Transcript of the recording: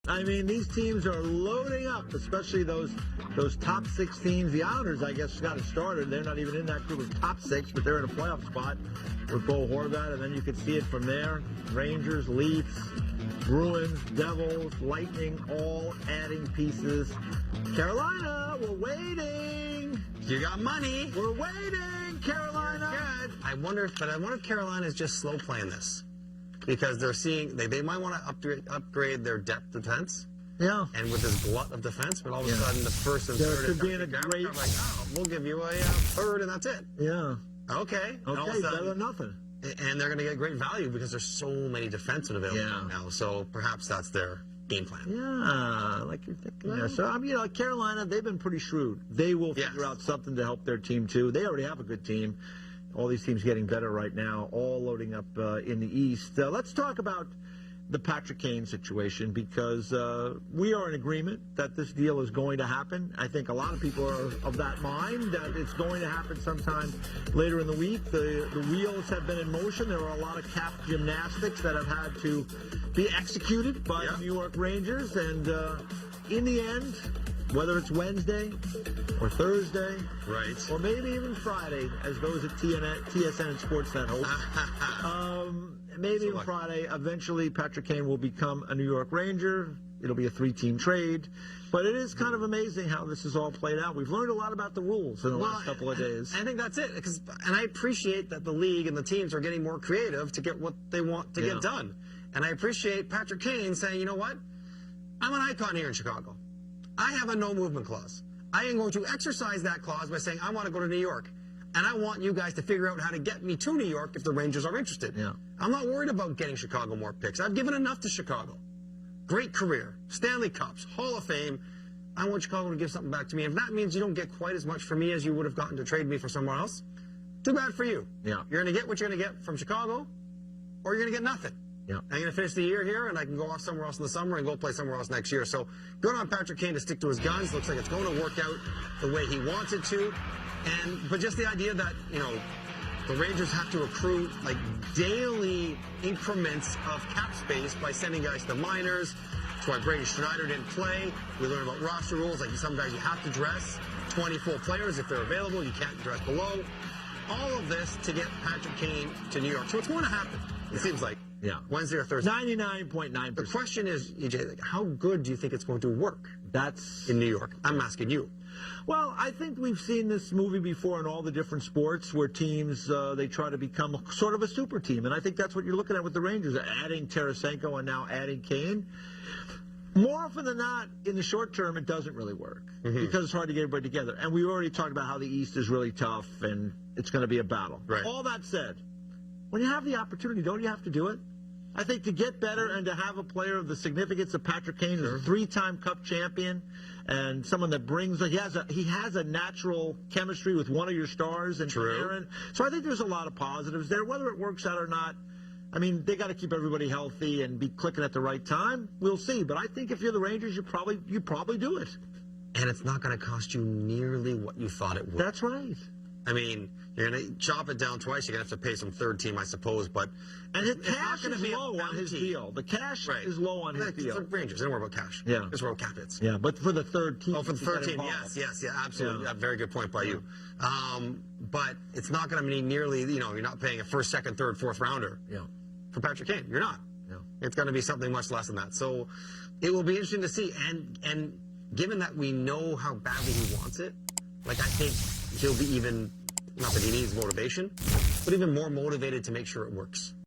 I mean, these teams are loading up, especially those top six teams. The Islanders, I guess, got it started. They're not even in that group of top six, but they're in a playoff spot with Bo Horvat, and then you can see it from there. Rangers, Leafs, Bruins, Devils, Lightning, all adding pieces. Carolina, we're waiting. You got money. We're waiting, Carolina. Good. I wonder if Carolina is just slow playing this. Because they're seeing, they might want to upgrade their depth defense. Yeah. And with this glut of defense, but all of a sudden the first and third could be in a great... like, oh, we'll give you a third and that's it. Yeah. Okay. Okay, better than nothing. And they're going to get great value because there's so many defensemen available now. So perhaps that's their game plan. Yeah, like you're thinking. Yeah. So, I mean, Carolina, they've been pretty shrewd. They will figure out something to help their team, too. They already have a good team. All these teams getting better right now, all loading up in the East. Let's talk about the Patrick Kane situation because we are in agreement that this deal is going to happen. I think a lot of people are of that mind that it's going to happen sometime later in the week. The wheels have been in motion. There are a lot of cap gymnastics that have had to be executed by the New York Rangers. And in the end, whether it's Wednesday or Thursday, or maybe even Friday, as those at TSN and Sportsnet hope, maybe even Friday, eventually Patrick Kane will become a New York Ranger. It'll be a 3-team trade. But it is kind of amazing how this has all played out. We've learned a lot about the rules in the last couple of days. I think that's it. And I appreciate that the league and the teams are getting more creative to get what they want to get done. And I appreciate Patrick Kane saying, you know what? I'm an icon here in Chicago. I have a no-movement clause. I am going to exercise that clause by saying I want to go to New York. And I want you guys to figure out how to get me to New York if the Rangers are interested. Yeah. I'm not worried about getting Chicago more picks. I've given enough to Chicago. Great career. Stanley Cups. Hall of Fame. I want Chicago to give something back to me. If that means you don't get quite as much for me as you would have gotten to trade me for somewhere else, too bad for you. Yeah. You're going to get what you're going to get from Chicago, or you're going to get nothing. Yeah. I'm going to finish the year here, and I can go off somewhere else in the summer and go play somewhere else next year. So good on Patrick Kane to stick to his guns. Looks like it's going to work out the way he wants it to. But just the idea that, the Rangers have to accrue like daily increments of cap space by sending guys to the minors. That's why Brady Schneider didn't play. We learned about roster rules. Like some guys you have to dress 20 full players if they're available. You can't dress below. All of this to get Patrick Kane to New York. So it's going to happen, it seems like. Yeah. Wednesday or Thursday. 99.9%. The question is, EJ, how good do you think it's going to work? That's in New York. I'm asking you. Well, I think we've seen this movie before in all the different sports where teams, they try to become sort of a super team. And I think that's what you're looking at with the Rangers, adding Tarasenko and now adding Kane. More often than not, in the short term, it doesn't really work because it's hard to get everybody together. And we already talked about how the East is really tough and it's going to be a battle. Right. All that said, when you have the opportunity, don't you have to do it? I think to get better and to have a player of the significance of Patrick Kane, who's a 3-time Cup champion, and someone that brings he has a natural chemistry with one of your stars and Aaron. So I think there's a lot of positives there. Whether it works out or not, I mean, they got to keep everybody healthy and be clicking at the right time. We'll see. But I think if you're the Rangers, you probably do it. And it's not going to cost you nearly what you thought it would. That's right. I mean, you're going to chop it down twice. You're going to have to pay some third team, I suppose. But and the cash is low on his deal. The cash is low on his deal. The Rangers, they don't worry about cash. Yeah. It's where cap hits. Yeah, but for the third team. Oh, for the third team, yes, absolutely. Yeah. Very good point by you. But it's not going to be nearly, you're not paying a first, second, third, fourth rounder for Patrick Kane. You're not. Yeah. It's going to be something much less than that. So it will be interesting to see. And given that we know how badly he wants it, like I think he'll be even, not that he needs motivation, but even more motivated to make sure it works.